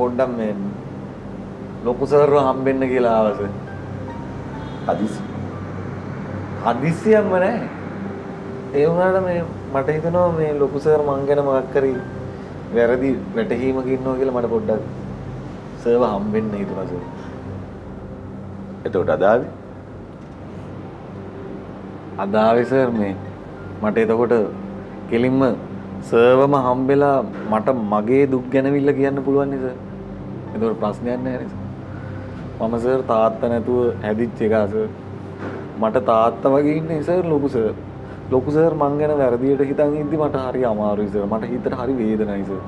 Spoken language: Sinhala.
පොඩ්ඩක් මේ ලොකු සර්ව හම්බෙන්න කියලා ආවස. හදිස්සියක්ම නෑ. ඒ වුණාට මේ මට හිතෙනවා මේ ලොකු සර් මං ගැන මොකක් කරි වැරදි වැටහීමක ඉන්නවා කියලා මට පොඩ්ඩක් සර්ව හම්බෙන්න හිතුණා සර්. එතකොට අදාවේ අදාවේ සර් මේ මට එතකොට කෙලින්ම සර්වම හම්බෙලා මට මගේ දුක් ගැනවිල්ල කියන්න පුළුවන් නේ සර්. එතකොට ප්‍රශ්නයක් නැහැ නේ සර්. මම සර් තාත්තා නැතුව හැදිච්ච එකා සර්. මට තාත්තා වගේ ඉන්නේ සර් ලොකු සර් මං ගැන වැරදියට හිතන් ඉද්දි මට හරි අමාරුයි සර්. මට හිතට හරි වේදනයි සර්.